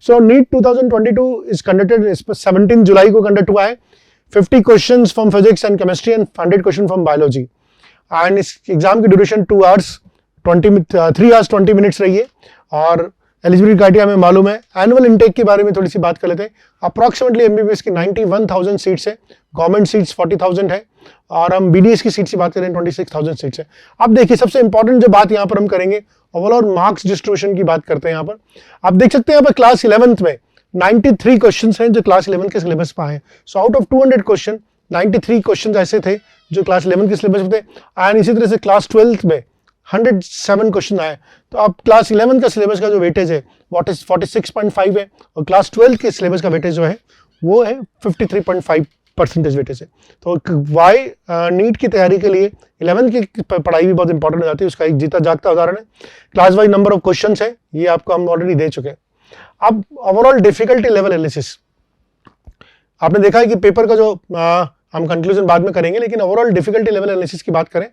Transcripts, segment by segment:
So NEET 2022 is conducted 17 जुलाई को conduct हुआ है. 50 questions from physics and chemistry and 100 question from biology. And इस exam की duration 3 hours 20 minutes रही है. और एलिजिबिलिटी क्राइटेरिया हमें मालूम है. एनुअल इनटेक के बारे में थोड़ी सी बात कर लेते हैं. अप्रॉक्सीमेटली एमबीबीएस की 91,000 सीट्स है, गवर्नमेंट सीट्स 40,000 है, और हम बीडीएस की सीट्स की बात करें 26,000 सीट्स है. अब देखिए सबसे इंपॉर्टेंट जो बात यहाँ पर हम करेंगे ओवरऑल मार्क्स डिस्ट्रीब्यूशन की बात करते हैं. यहाँ पर आप देख सकते हैं यहाँ पर क्लास 11th में 93 क्वेश्चन हैं जो क्लास 11 के सिलेबस पर आए. So out of 200 question 93 question ऐसे थे जो क्लास 11 के सिलेबस पे थे. एंड इसी तरह से क्लास 12th में 107 क्वेश्चन आए. तो अब क्लास 11 का सिलेबस का जो वेटेज है वो 46.5 है, और क्लास 12 के सिलेबस का वेटेज जो है वो है 53.5% वेटेज है. तो वाई नीट की तैयारी के लिए 11 की पढ़ाई भी बहुत इंपॉर्टेंट हो जाती है. उसका एक जीता जागता उदाहरण है. Class wise number of question है, ये आपको हम ऑलरेडी दे चुके हैं. अब ओवरऑल डिफिकल्टी लेवल एनालिसिस आपने देखा है कि पेपर का जो हम कंक्लूजन बाद में करेंगे, लेकिन ओवरऑल डिफिकल्टी लेवल एनालिसिस की बात करें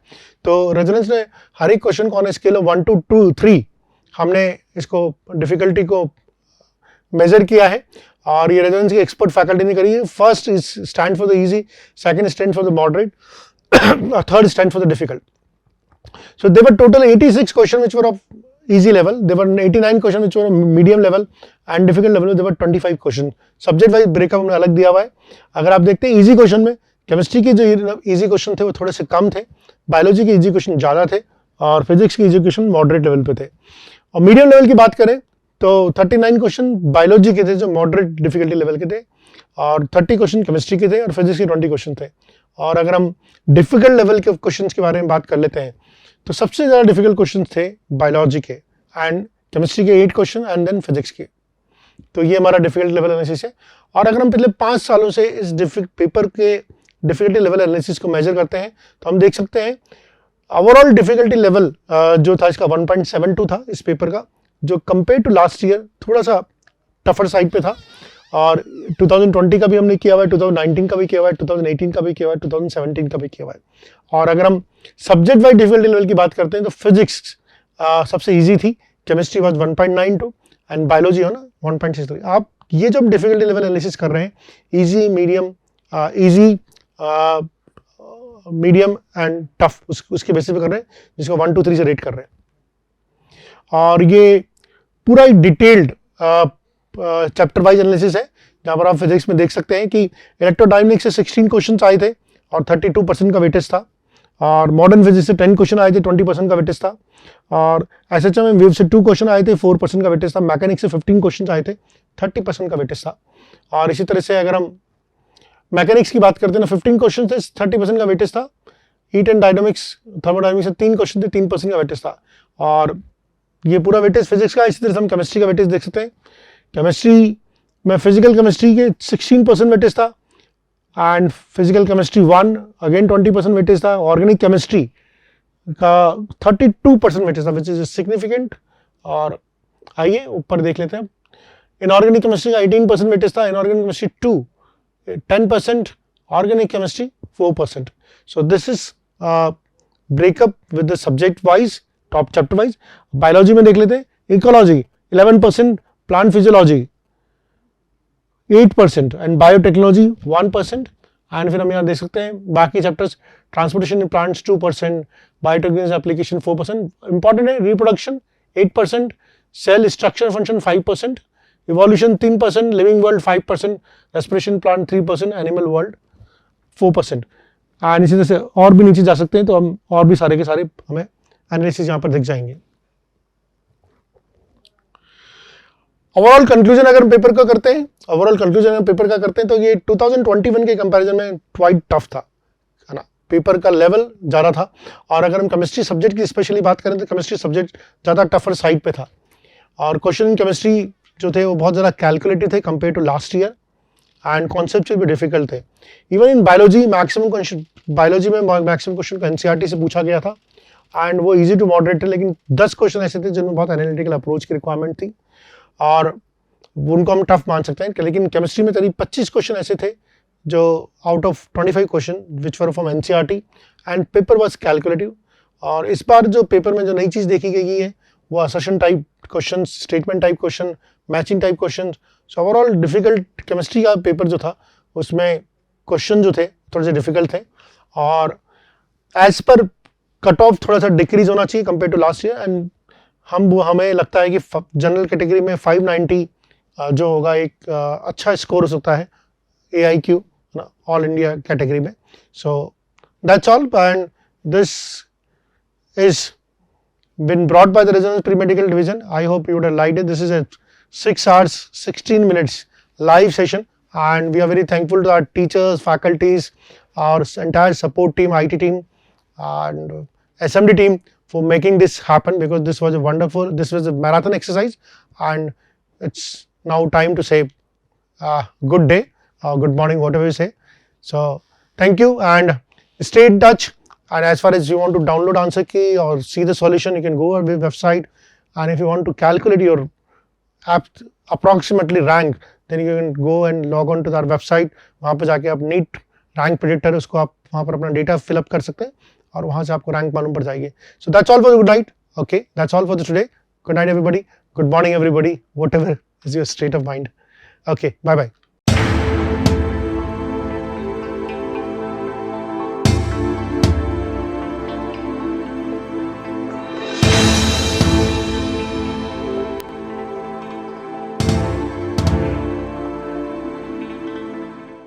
तो रेजोनेंस ने हर एक क्वेश्चन को ऑन स्केल ऑफ 1 to 3 हमने इसको डिफिकल्टी को मेजर किया है. और ये रेजोनेंस की एक्सपर्ट फैकल्टी ने करी है. First is stand for the easy, second stand for the moderate, third stand for the difficult. So there were total 86 question which were of easy level, there were 89 question which were medium level, and difficult level there were 25 question. Subject wise breakup हमने अलग दिया हुआ है. अगर आप देखते हैं easy question में केमिस्ट्री के जो इजी क्वेश्चन थे वो थोड़े से कम थे, बायोलॉजी के इजी क्वेश्चन ज़्यादा थे, और फिजिक्स के इजी क्वेश्चन मॉडरेट लेवल पे थे. और मीडियम लेवल की बात करें तो 39 क्वेश्चन बायोलॉजी के थे जो मॉडरेट डिफिकल्टी लेवल के थे, और 30 क्वेश्चन केमिस्ट्री के थे, और फिजिक्स के 20 क्वेश्चन थे. और अगर हम डिफिकल्ट लेवल के क्वेश्चन के बारे में बात कर लेते हैं तो सबसे ज़्यादा डिफिकल्ट क्वेश्चन थे बायोलॉजी के, एंड केमिस्ट्री के 8 क्वेश्चन, एंड देन फिजिक्स के. तो ये हमारा डिफिकल्ट लेवल एनालिसिस है. और अगर हम पिछले 5 सालों से इस पेपर के डिफिकल्टी लेवल एनालिसिस को मेजर करते हैं तो हम देख सकते हैं ओवरऑल डिफिकल्टी लेवल जो था इसका 1.72 था इस पेपर का, जो कंपेयर टू लास्ट ईयर थोड़ा सा टफर साइड पे था. और 2020 का भी हमने किया हुआ है, 2019 का भी किया हुआ है, 2018 का भी किया हुआ है, 2017 का भी किया हुआ है. और अगर हम सब्जेक्ट वाइज डिफिकल्टी लेवल की बात करते हैं तो फिजिक्स सबसे इजी थी, केमिस्ट्री वाज 1.92 एंड बायोलॉजी हो ना 1.63. आप ये जब डिफिकल्टी लेवल एनालिसिस कर रहे हैं इजी मीडियम एंड टफ उसके बेसिस पे कर रहे हैं, जिसको 1 to 3 से रेट कर रहे हैं. और ये पूरा एक डिटेल्ड चैप्टर वाइज एनालिसिस है, जहाँ पर आप फिजिक्स में देख सकते हैं कि इलेक्ट्रोडायनेमिक्स से 16 क्वेश्चन आए थे और 32% का वेटेज था, और मॉडर्न फिजिक्स से 10 क्वेश्चन आए थे, 20% का वेटेज था, और एसएचएम में वेव से 2 क्वेश्चन आए थे, 4% का वेटेज था, मैकेनिक्स से 15 क्वेश्चन आए थे, 30% का वेटेज था. और इसी तरह से अगर हम मैकेनिक्स की बात करते हैं ना 15 क्वेश्चन थे, 30% का वेटेज था. हीट एंड डायनामिक्स थर्मोडायनामिक्स से 3 क्वेश्चन थे, 3% का वेटेज था. और ये पूरा वेटेज फिजिक्स का. इसी तरह से हम केमिस्ट्री का वेटेज देख सकते हैं. केमिस्ट्री में फिजिकल केमिस्ट्री के 16% वेटेज था, and physical chemistry 1 again 20% weightage था. ऑर्गेनिक केमिस्ट्री का 32% वेटेज था, विच इज सिग्निफिकेंट. और आइए ऊपर देख लेते हैं. इनऑर्गेनिक केमिस्ट्री का 18% वेटेज था, inorganic chemistry 2 10%, organic chemistry 4%. So this is breakup with the subject wise, top chapter wise. Biology में देख लेते हैं. Ecology 11%, plant physiology 8%, and biotechnology 1%. And फिर हम यहाँ देख सकते हैं बाकी chapters. Transportation in plants 2%, biotechnology application 4%. Important है reproduction 8%, cell structure function 5%, evolution 3%, living world 5%, respiration plant 3%, animal world 4%. And इसी तरह से और भी नीचे जा सकते हैं, तो हम और भी सारे के सारे हमें एनालिसिस यहाँ पर दिख जाएंगे. ओवरऑल कंक्लूजन अगर हम पेपर का करते हैं, तो ये 2021 के कंपैरिजन में क्वाइट टफ था, है ना. पेपर का लेवल ज़्यादा था. और अगर हम केमिस्ट्री सब्जेक्ट की स्पेशली बात करें तो केमिस्ट्री सब्जेक्ट ज़्यादा टफर साइड पे था. और क्वेश्चन इन केमिस्ट्री जो थे वो बहुत ज़्यादा कैलकुलेटिव थे compare to last year, and conceptual भी डिफिकल्ट थे. इवन इन बायोलॉजी में मैक्सिमम क्वेश्चन को एनसीईआरटी से पूछा गया था, एंड वो इजी टू मॉडरेट थे, लेकिन 10 क्वेश्चन ऐसे थे जिनमें बहुत एनालिटिकल अप्रोच की रिक्वायरमेंट थी, और उनको हम टफ मान सकते हैं. लेकिन केमिस्ट्री में करीब 25 क्वेश्चन ऐसे थे जो out of 25 question which were from NCERT, and paper was calculative. और इस बार जो पेपर में जो नई चीज़ देखी गई है वो assertion type question, statement type question, matching type question. So overall difficult chemistry का पेपर जो था उसमें क्वेश्चन जो थे थोड़े से डिफिकल्ट थे, और एज पर कट ऑफ थोड़ा सा डिक्रीज होना चाहिए compare to last year. And हमें लगता है कि जनरल कैटेगरी में 590 जो होगा एक अच्छा स्कोर हो सकता है AIQ ऑल इंडिया कैटेगरी में. So that's all, and this is been brought by the Resonance Pre-Medical Division. I hope you would have liked it. This is a 6 hours, 16 minutes live session, and we are very thankful to our teachers, faculties, our entire support team, IT team, and SMD team for making this happen, because this was a marathon exercise, and it's now time to say good day, good morning, whatever you say. So thank you, and stay in touch. And as far as you want to download answer key or see the solution, you can go on the website, and if you want to calculate your approximately rank, then you can go and log on to our website. वहाँ पे जाके आप NEET rank predictor उसको आप वहाँ पर अपना data fill up कर सकते हैं और वहाँ से आपको रैंक मालूम पड़ जाएगी. So that's all for the good night. Okay, that's all for today. Good night everybody. Good morning everybody. Whatever is your state of mind. Okay, bye bye.